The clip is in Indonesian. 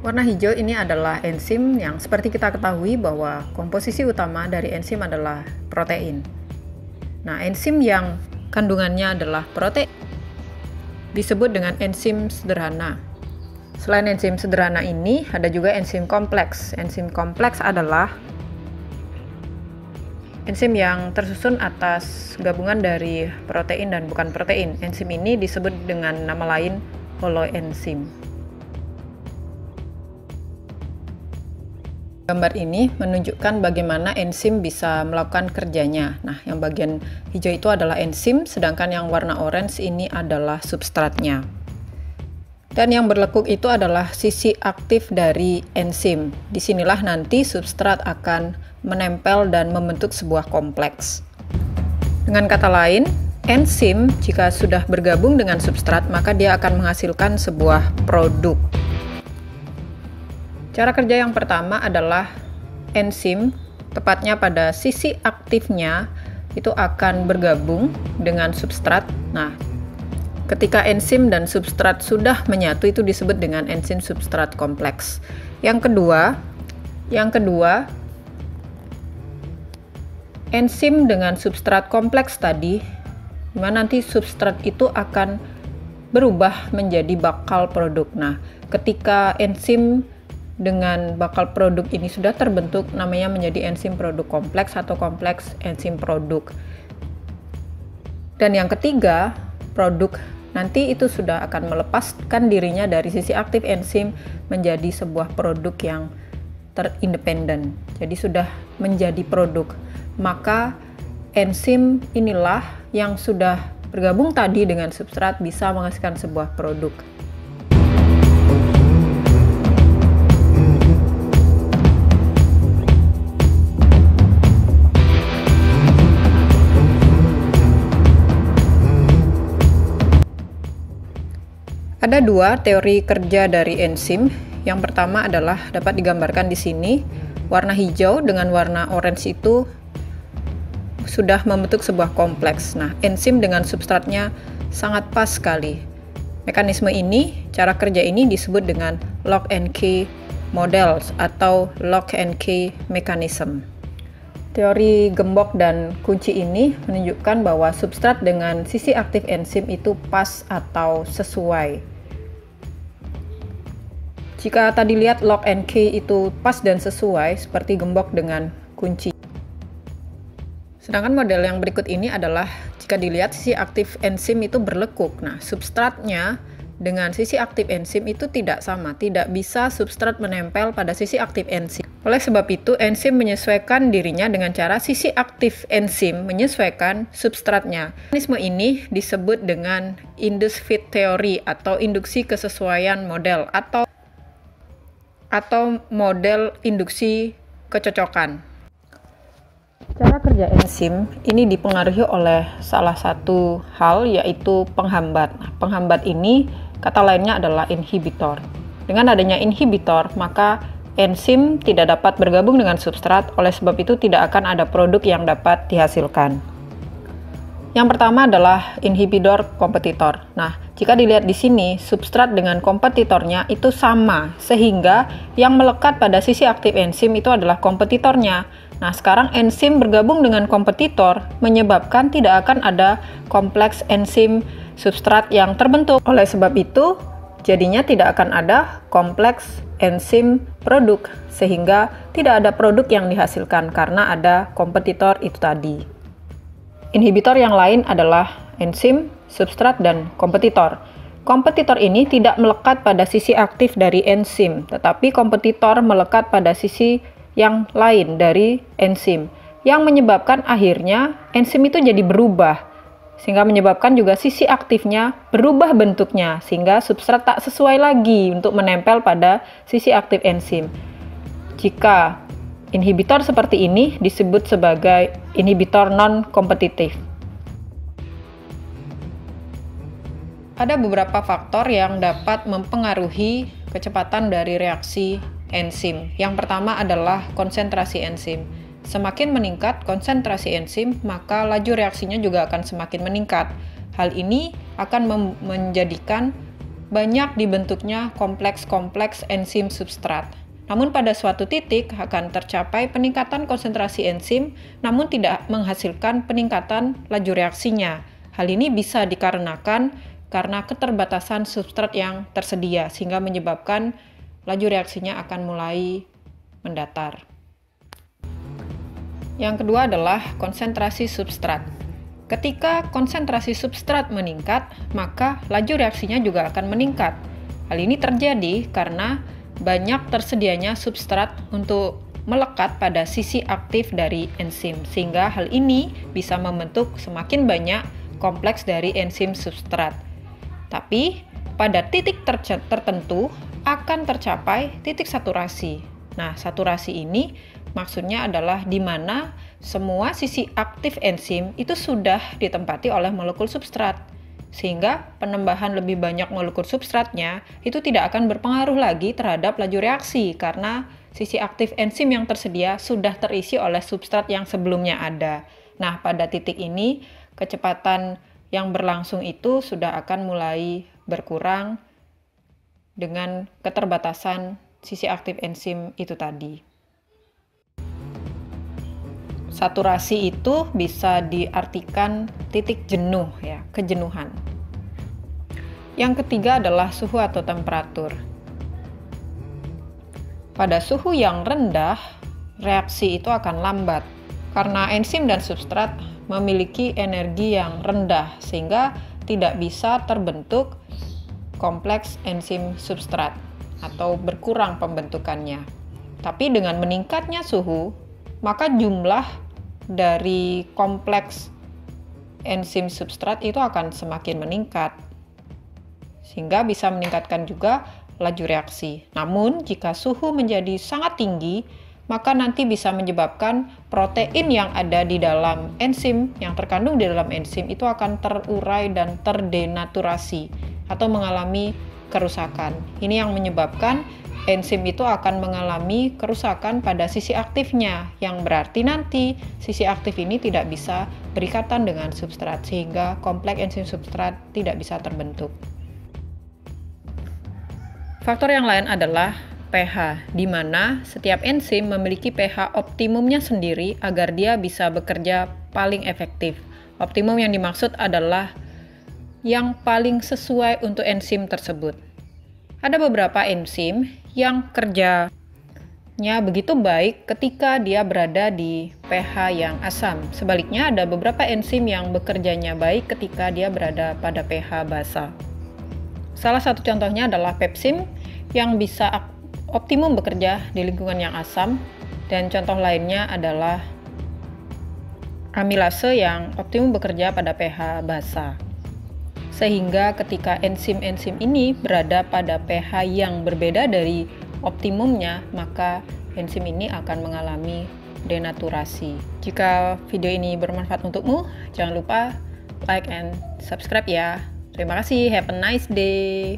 Warna hijau ini adalah enzim yang seperti kita ketahui bahwa komposisi utama dari enzim adalah protein. Nah, enzim yang kandungannya adalah protein disebut dengan enzim sederhana. Selain enzim sederhana ini, ada juga enzim kompleks. Enzim kompleks adalah enzim yang tersusun atas gabungan dari protein dan bukan protein. Enzim ini disebut dengan nama lain holoenzim. Gambar ini menunjukkan bagaimana enzim bisa melakukan kerjanya. Nah, yang bagian hijau itu adalah enzim, sedangkan yang warna orange ini adalah substratnya. Dan yang berlekuk itu adalah sisi aktif dari enzim. Disinilah nanti substrat akan menempel dan membentuk sebuah kompleks. Dengan kata lain, enzim jika sudah bergabung dengan substrat, maka dia akan menghasilkan sebuah produk. Cara kerja yang pertama adalah enzim, tepatnya pada sisi aktifnya, itu akan bergabung dengan substrat. Nah, ketika enzim dan substrat sudah menyatu, itu disebut dengan enzim substrat kompleks. Yang kedua, enzim dengan substrat kompleks tadi, di mana nanti substrat itu akan berubah menjadi bakal produk. Nah, ketika enzim dengan bakal produk ini sudah terbentuk, namanya menjadi enzim produk kompleks atau kompleks enzim produk. Dan yang ketiga, produk nanti itu sudah akan melepaskan dirinya dari sisi aktif enzim menjadi sebuah produk yang terindependen. Jadi sudah menjadi produk. Maka enzim inilah yang sudah bergabung tadi dengan substrat bisa menghasilkan sebuah produk. Ada dua teori kerja dari enzim. Yang pertama adalah dapat digambarkan di sini. Warna hijau dengan warna orange itu sudah membentuk sebuah kompleks. Nah, enzim dengan substratnya sangat pas sekali. Mekanisme ini, cara kerja ini disebut dengan lock and key models atau lock and key mechanism. Teori gembok dan kunci ini menunjukkan bahwa substrat dengan sisi aktif enzim itu pas atau sesuai. Jika tadi lihat lock and key itu pas dan sesuai seperti gembok dengan kunci. Sedangkan model yang berikut ini adalah jika dilihat sisi aktif enzim itu berlekuk. Nah, substratnya dengan sisi aktif enzim itu tidak sama. Tidak bisa substrat menempel pada sisi aktif enzim. Oleh sebab itu, enzim menyesuaikan dirinya dengan cara sisi aktif enzim menyesuaikan substratnya. Mekanisme ini disebut dengan induced fit theory atau induksi kesesuaian model atau model induksi kecocokan. Cara kerja enzim ini dipengaruhi oleh salah satu hal, yaitu penghambat. Nah, penghambat ini kata lainnya adalah inhibitor. Dengan adanya inhibitor, maka enzim tidak dapat bergabung dengan substrat, oleh sebab itu tidak akan ada produk yang dapat dihasilkan. Yang pertama adalah inhibitor kompetitor. Nah, jika dilihat di sini, substrat dengan kompetitornya itu sama, sehingga yang melekat pada sisi aktif enzim itu adalah kompetitornya. Nah, sekarang enzim bergabung dengan kompetitor menyebabkan tidak akan ada kompleks enzim substrat yang terbentuk. Oleh sebab itu, jadinya tidak akan ada kompleks enzim produk, sehingga tidak ada produk yang dihasilkan karena ada kompetitor itu tadi. Inhibitor yang lain adalah enzim, substrat, dan kompetitor. Kompetitor ini tidak melekat pada sisi aktif dari enzim, tetapi kompetitor melekat pada sisi yang lain dari enzim, yang menyebabkan akhirnya enzim itu jadi berubah, sehingga menyebabkan juga sisi aktifnya berubah bentuknya, sehingga substrat tak sesuai lagi untuk menempel pada sisi aktif enzim. Jika inhibitor seperti ini disebut sebagai inhibitor non-kompetitif. Ada beberapa faktor yang dapat mempengaruhi kecepatan dari reaksi enzim. Yang pertama adalah konsentrasi enzim. Semakin meningkat konsentrasi enzim, maka laju reaksinya juga akan semakin meningkat. Hal ini akan menjadikan banyak dibentuknya kompleks-kompleks enzim substrat. Namun pada suatu titik akan tercapai peningkatan konsentrasi enzim, namun tidak menghasilkan peningkatan laju reaksinya. Hal ini bisa dikarenakan karena keterbatasan substrat yang tersedia, sehingga menyebabkan laju reaksinya akan mulai mendatar. Yang kedua adalah konsentrasi substrat. Ketika konsentrasi substrat meningkat, maka laju reaksinya juga akan meningkat. Hal ini terjadi karena banyak tersedianya substrat untuk melekat pada sisi aktif dari enzim, sehingga hal ini bisa membentuk semakin banyak kompleks dari enzim substrat. Tapi pada titik tertentu akan tercapai titik saturasi. Nah, saturasi ini maksudnya adalah di mana semua sisi aktif enzim itu sudah ditempati oleh molekul substrat, sehingga penambahan lebih banyak molekul substratnya itu tidak akan berpengaruh lagi terhadap laju reaksi karena sisi aktif enzim yang tersedia sudah terisi oleh substrat yang sebelumnya ada. Nah, pada titik ini kecepatan yang berlangsung itu sudah akan mulai berkurang dengan keterbatasan sisi aktif enzim itu tadi. Saturasi itu bisa diartikan titik jenuh, ya, kejenuhan. Yang ketiga adalah suhu atau temperatur. Pada suhu yang rendah, reaksi itu akan lambat karena enzim dan substrat memiliki energi yang rendah sehingga tidak bisa terbentuk kompleks enzim substrat atau berkurang pembentukannya. Tapi dengan meningkatnya suhu, maka jumlah dari kompleks enzim substrat itu akan semakin meningkat, sehingga bisa meningkatkan juga laju reaksi. Namun, jika suhu menjadi sangat tinggi, maka nanti bisa menyebabkan protein yang ada di dalam enzim, yang terkandung di dalam enzim itu akan terurai dan terdenaturasi atau mengalami kerusakan. Ini yang menyebabkan enzim itu akan mengalami kerusakan pada sisi aktifnya, yang berarti nanti sisi aktif ini tidak bisa berikatan dengan substrat, sehingga kompleks enzim substrat tidak bisa terbentuk. Faktor yang lain adalah pH, di mana setiap enzim memiliki pH optimumnya sendiri agar dia bisa bekerja paling efektif. Optimum yang dimaksud adalah yang paling sesuai untuk enzim tersebut. Ada beberapa enzim yang kerjanya begitu baik ketika dia berada di pH yang asam. Sebaliknya, ada beberapa enzim yang bekerjanya baik ketika dia berada pada pH basa. Salah satu contohnya adalah pepsim yang bisa optimum bekerja di lingkungan yang asam, dan contoh lainnya adalah amilase yang optimum bekerja pada pH basa. Sehingga ketika enzim-enzim ini berada pada pH yang berbeda dari optimumnya, maka enzim ini akan mengalami denaturasi. Jika video ini bermanfaat untukmu, jangan lupa like and subscribe ya. Terima kasih, have a nice day.